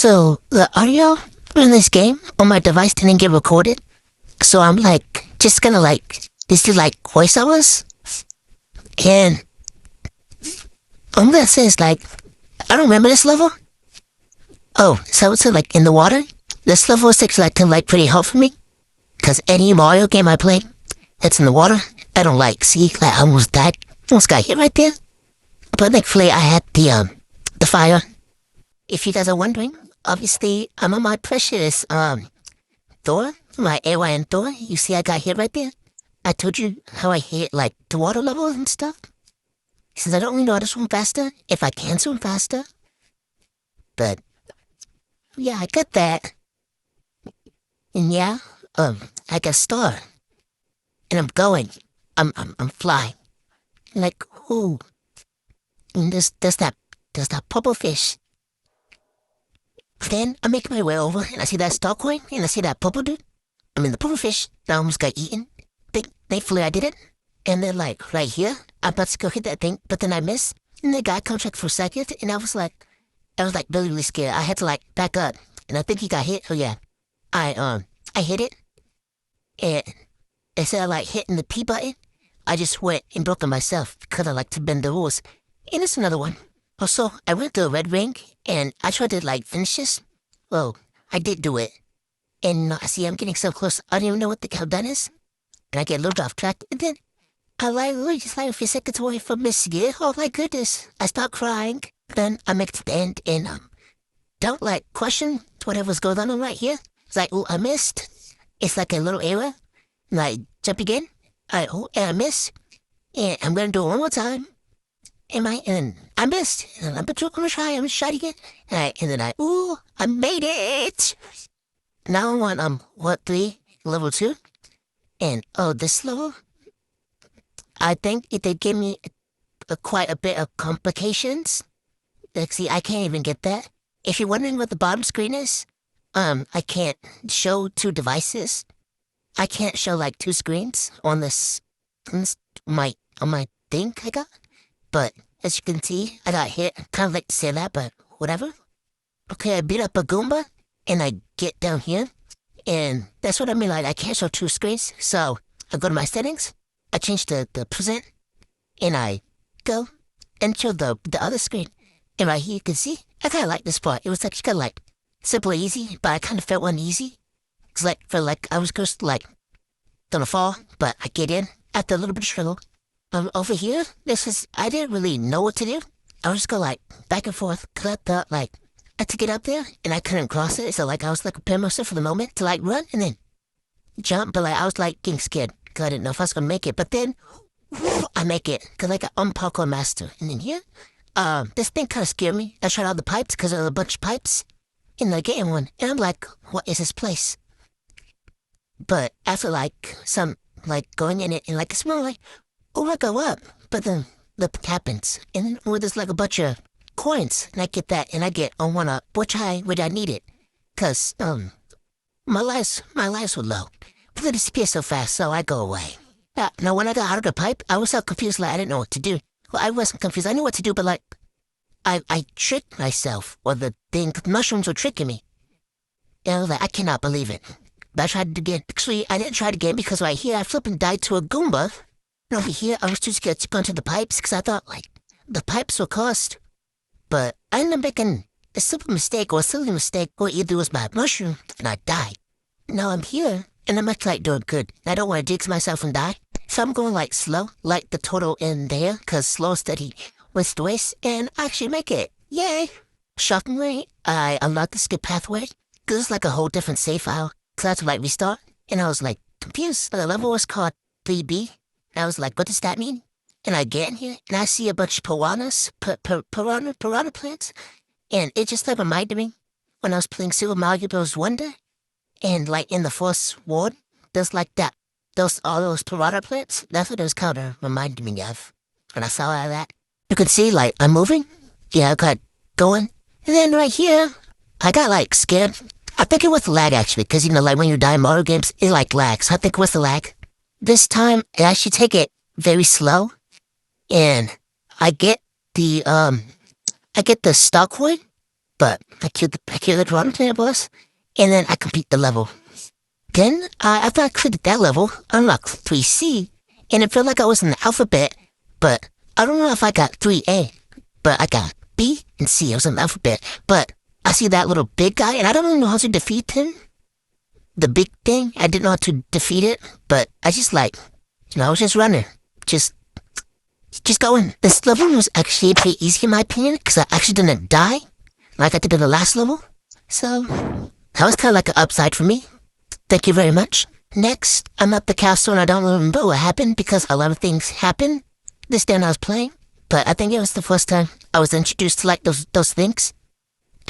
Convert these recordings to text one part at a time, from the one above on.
So the audio in this game on my device didn't get recorded. So I'm like just gonna this do like voiceovers. And I'm gonna say is I don't remember this level. Oh, so it's like in the water. This level is pretty hard for me. Cause any Mario game I play that's in the water, I don't like. See, I almost died. Almost got hit right there. But thankfully I had the fire. If you guys are wondering, obviously I'm on my precious Thor, my AYN Thor. You see I got hit right there? I told you how I hit the water level and stuff. Since I don't really know how to swim faster, if I can swim faster. But yeah, I got that. And yeah, I got a star. And I'm going. I'm flying. Ooh. And there's that purple fish. Then I make my way over and I see that star coin and I see that purple dude. I mean the purple fish that almost got eaten. Thankfully I did it. And then right here, I'm about to go hit that thing, but then I miss. And the guy comes for a second and I was really, really scared. I had to back up. And I think he got hit. Oh yeah. I hit it. And instead of hitting the P button, I just went and broke it myself because I like to bend the rules. And it's another one. Also, I went to a red ring and I tried to finish this. Well, I did do it. And see, I'm getting so close, I don't even know what the hell done is. And I get a little off track. And then I literally just a few seconds away from missing it. Oh my goodness. I start crying. Then I make it to the end and don't question whatever's going on right here. It's oh, I missed. It's a little error. And I jump again. And I miss. And I'm gonna do it one more time. And I missed. And I'm gonna try. I'm gonna try again. And then I made it. Now I'm on level 2. And this level, I think they gave me quite a bit of complications. See, I can't even get that. If you're wondering what the bottom screen is, I can't show 2 devices. I can't show 2 screens on on my thing I got. But as you can see, I got hit. I kind of like to say that, but whatever. Okay, I beat up a Goomba, and I get down here, and that's what I mean. I can't show 2 screens, so I go to my settings. I change the present, and I go and show the other screen. And right here, you can see, I kind of like this part. It was kind of simple and easy, but I kind of felt uneasy. It's I was just gonna fall, but I get in after a little bit of struggle. Over here, I didn't really know what to do. I was just go back and forth, cause I thought I had to get up there, and I couldn't cross it. So I was preparing myself for the moment to run and then jump, but I was getting scared, cause I didn't know if I was gonna make it. But then I make it, cause I'm parkour master. And then here, this thing kind of scared me. I tried all the pipes, cause there were a bunch of pipes, and I get in one, and I'm what is this place? But after some going in it and it's more oh, I go up, but then the happens, and then there's a bunch of coins, and I get that, and I get on one up, which I need it, cause my lives were low, but they disappear so fast, so I go away. Now when I got out of the pipe, I was so confused, I didn't know what to do. Well, I wasn't confused, I knew what to do, but I tricked myself, or the mushrooms were tricking me, and I was I cannot believe it. But I tried it again. Actually, I didn't try it again because right here I flipping died to a Goomba. And over here, I was too scared to go into the pipes because I thought, the pipes were cursed. But I ended up making a simple mistake or a silly mistake, or either it was my mushroom, and I died. Now I'm here, and I'm actually doing good. I don't want to jinx myself and die. So I'm going slow, the total in there, because slow, steady, waist to waist, and I actually make it. Yay! Shockingly, I unlocked the skip pathway, because it's a whole different save file. So I had to restart, and I was confused. The level was called 3B. And I was what does that mean? And I get in here, and I see a bunch of piranhas, piranha plants, and it just reminded me when I was playing Super Mario Bros. Wonder, and in the first world, there's all those piranha plants. That's what it was kind of reminding me of when I saw all that. You can see I'm moving. Yeah, I got going, and then right here, I got scared. I think it was the lag actually, because when you die in Mario games, it lags. I think it was the lag. This time, I actually take it very slow, and I get the star coin, but I killed the Toronto player boss, and then I complete the level. Then, after I completed that level, I unlocked 3C, and it felt like I was in the alphabet, but I don't know if I got 3A, but I got B and C. I was in the alphabet, but I see that little big guy, and I don't know how to defeat him. The big thing, I didn't know how to defeat it, but I just like, I was just running, just going. This level was actually pretty easy in my opinion, because I actually didn't die, like I did in the last level. So, that was kind of like an upside for me. Thank you very much. Next, I'm at the castle and I don't remember what happened because a lot of things happened this day when I was playing. But I think it was the first time I was introduced to like those things.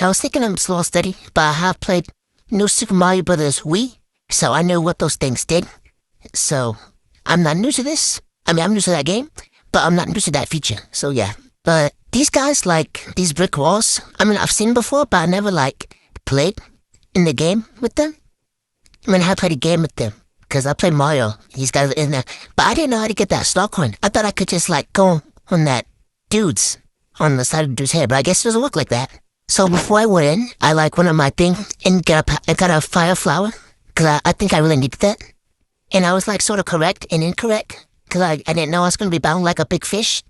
I was taking them slow and steady, but I have played New Super Mario Bros. Wii, so I know what those things did. So, I'm not new to this. I mean, I'm new to that game, but I'm not new to that feature. So yeah. But these guys, like, these brick walls, I mean, I've seen before, but I never, like, played in the game with them. I mean, I played a game with them, because I played Mario. These guys are in there. But I didn't know how to get that star coin. I thought I could just, like, go on that dude's, on the side of the dude's head, but I guess it doesn't work like that. So before I went in, I, like, went on my thing and got a fire flower, because I think I really needed that. And I was, like, sort of correct and incorrect, because I didn't know I was going to be bound like a big fish.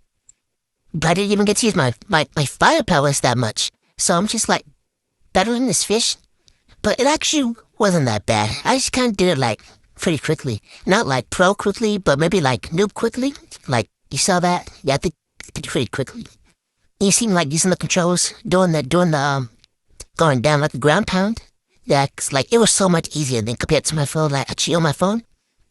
But I didn't even get to use my fire powers that much. So I'm just, like, battling this fish. But it actually wasn't that bad. I just kind of did it, like, pretty quickly. Not, like, pro quickly, but maybe, like, noob quickly. Like, you saw that? Yeah, I think I did it pretty quickly. You seem like using the controls, doing the, going down like a ground pound. Yeah, 'cause, like, it was so much easier than compared to my phone, like, actually on my phone.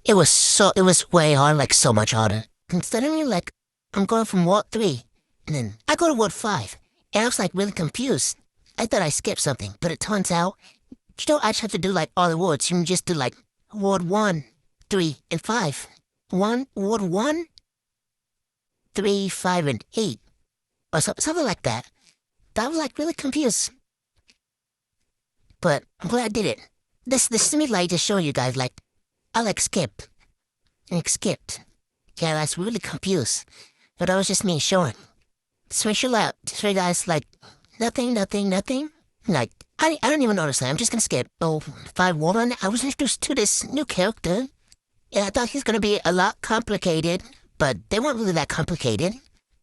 It was way harder, like, so much harder. And suddenly, like, I'm going from Ward 3, and then I go to Ward 5, and I was, like, really confused. I thought I skipped something, but it turns out you don't actually have to do, like, all the wards. You can just do, like, Ward 1, 3, and 5. Ward 1, 3, 5, and 8. Or something like that. I was, like, really confused. But I'm glad I did it. This is me, like, just showing you guys, like, I, like, skipped. And skipped. Yeah, I was really confused. But that was just me showing. Switch out. So you guys, like, nothing. Like, I don't even notice that. I'm just gonna skip. Oh, 5-1. I was introduced to this new character. And I thought he's gonna be a lot complicated. But they weren't really that complicated.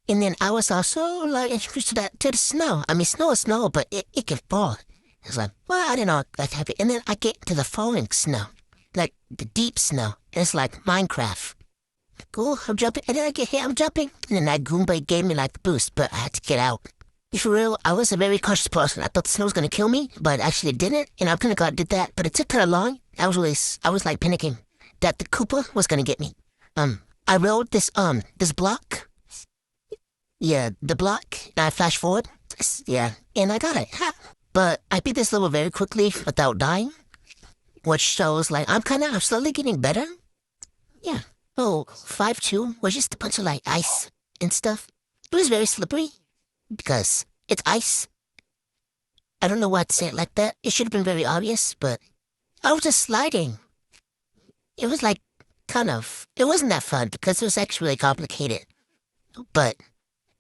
And then I was also, like, introduced to the snow. I mean, snow is snow, but it can fall. It's like, well, I didn't know that happened. And then I get to the falling snow. Like, the deep snow. And it's like Minecraft. Cool, I'm jumping. And then I get hit, I'm jumping. And then that Goomba gave me, like, the boost, but I had to get out. For real, I was a very cautious person. I thought the snow was gonna kill me, but actually it didn't. And I couldn't have did that, but it took kind of long. I was like panicking that the Koopa was gonna get me. I rolled this block. Yeah, the block. And I flash forward. Yeah, and I got it. Ha. But I beat this level very quickly without dying, which shows, like, I'm slowly getting better. Yeah. Oh, 5-2 was just a bunch of, like, ice and stuff. It was very slippery because it's ice. I don't know why to say it like that. It should have been very obvious, but I was just sliding. It was like, it wasn't that fun because it was actually really complicated. But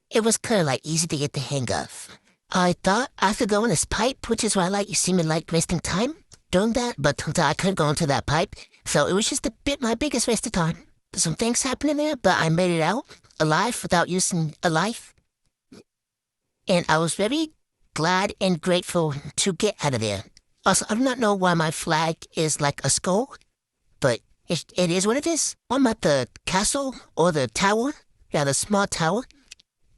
it was kind of, like, easy to get the hang of. I thought I could go in this pipe, which is why, like, you see me, like, wasting time doing that, but turns out I couldn't go into that pipe. So it was just my biggest waste of time. Some things happened in there, but I made it out alive without using a life. And I was very glad and grateful to get out of there. Also, I do not know why my flag is like a skull, but it is what it is. I'm at the castle or the tower, yeah, the small tower,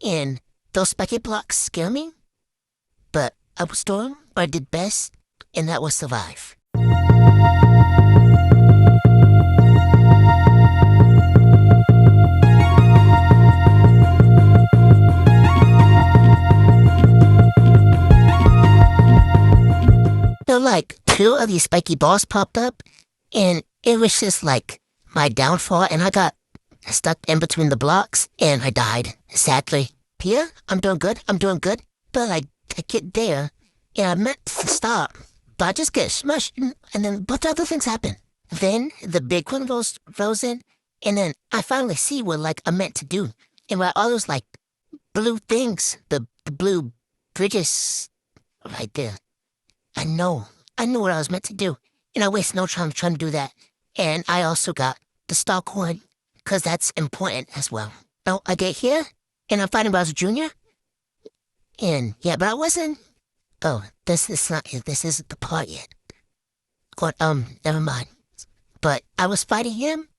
and those spiky blocks scare me. But I was doing what I did best, and that was survive. So, like, 2 of these spiky balls popped up, and it was just, like, my downfall, and I got stuck in between the blocks, and I died, sadly. Here, I'm doing good, but I get there, and I meant to stop, but I just get smushed, and then a bunch of other things happen. Then, the big one rolls in, and then I finally see what, like, I'm meant to do. And while all those, like, blue things, the blue bridges, right there. I know. I knew what I was meant to do. And I wasted no time trying to do that. And I also got the star coin, because that's important as well. So I get here, and I'm fighting Bowser Jr., and yeah, but I wasn't. Oh, this is not. This isn't the part yet. Or never mind. But I was fighting him,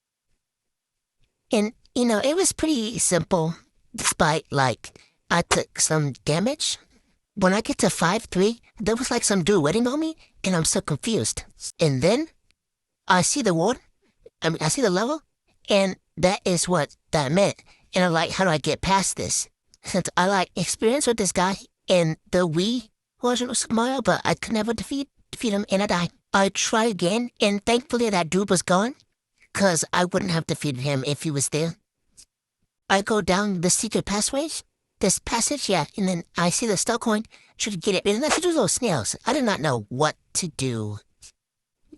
and it was pretty simple. Despite I took some damage. When I get to 5-3, there was like some dude waiting on me, and I'm so confused. And then I see the water. I see the level, and that is what that meant. And I'm like, how do I get past this? Since I experience with this guy in the Wii version of Super Mario, but I could never defeat him, and I died. I tried again, and thankfully that dude was gone, cause I wouldn't have defeated him if he was there. I go down the secret this passage, yeah, and then I see the star coin, should get it, and that's do those snails. I did not know what to do.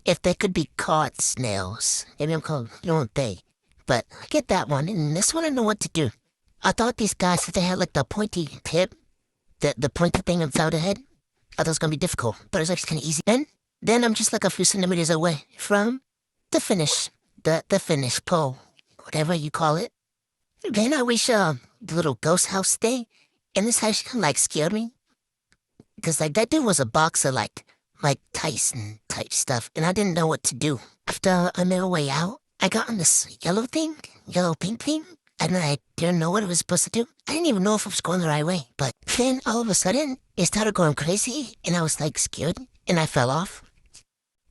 If they could be caught snails. Maybe I'm called, they. But I get that one, and this one I know what to do. I thought these guys, if they had the pointy tip, the pointy thing inside the head, I thought it was going to be difficult, but it was actually kind of easy. Then I'm just a few centimeters away from the finish, the finish pole, whatever you call it. Then I reach the little ghost house thing, and this house kind of scared me. Because that dude was a boxer like Tyson type stuff, and I didn't know what to do. After I made my way out, I got on this yellow pink thing, and I didn't know what it was supposed to do. I didn't even know if I was going the right way, but then all of a sudden, it started going crazy, and I was scared, and I fell off.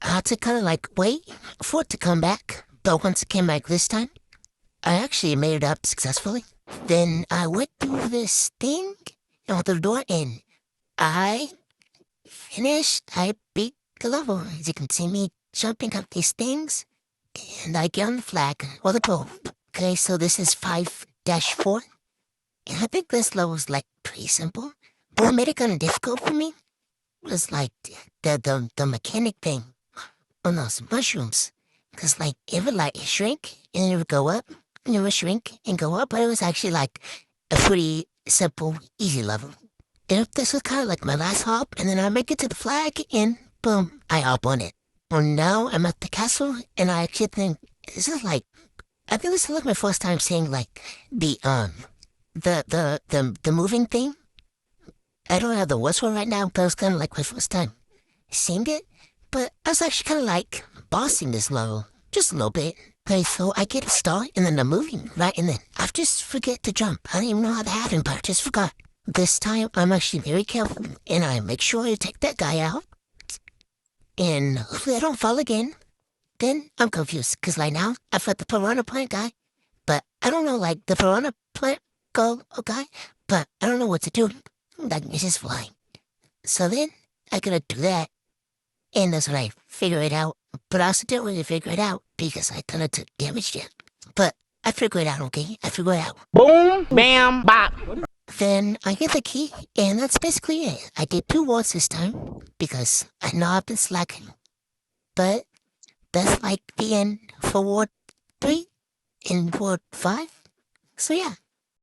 I had to kind of wait for it to come back, but once it came back this time, I actually made it up successfully. Then I went through this thing, and with the door in, I finished. I beat the level. As you can see me jumping up these things, and I get on the flag or the goal. Okay, so this is 5-4, and I think this level's pretty simple. But what made it kind of difficult for me was the mechanic thing on those mushrooms, because it would shrink and it would go up, and it would shrink and go up, but it was actually a pretty simple, easy level. And this was kind of my last hop, and then I make it to the flag, and boom, I hop on it. Well, now I'm at the castle, and I actually think this is I think this is my first time seeing the moving thing. I don't have the words for it right now, but it was kind of my first time seeing it. But I was actually kind of bossing this level, just a little bit. Okay, so I get a star, and then I'm moving, right? And then I just forget to jump. I don't even know how that happened, but I just forgot. This time, I'm actually very careful, and I make sure I take that guy out, and hopefully I don't fall again. Then I'm confused, because now, I've got the piranha plant guy, but I don't know, the piranha plant guy, but I don't know what to do. It's just flying. So then, I gotta do that, and that's when I figure it out. But I also didn't really figure it out, because I kind of took damage yet. But I figure it out, okay? I figure it out. Boom, bam, bop. Then I get the key, and that's basically it. I did 2 wards this time, because I know I've been slacking. But that's the end for Ward 3 and Ward 5. So yeah,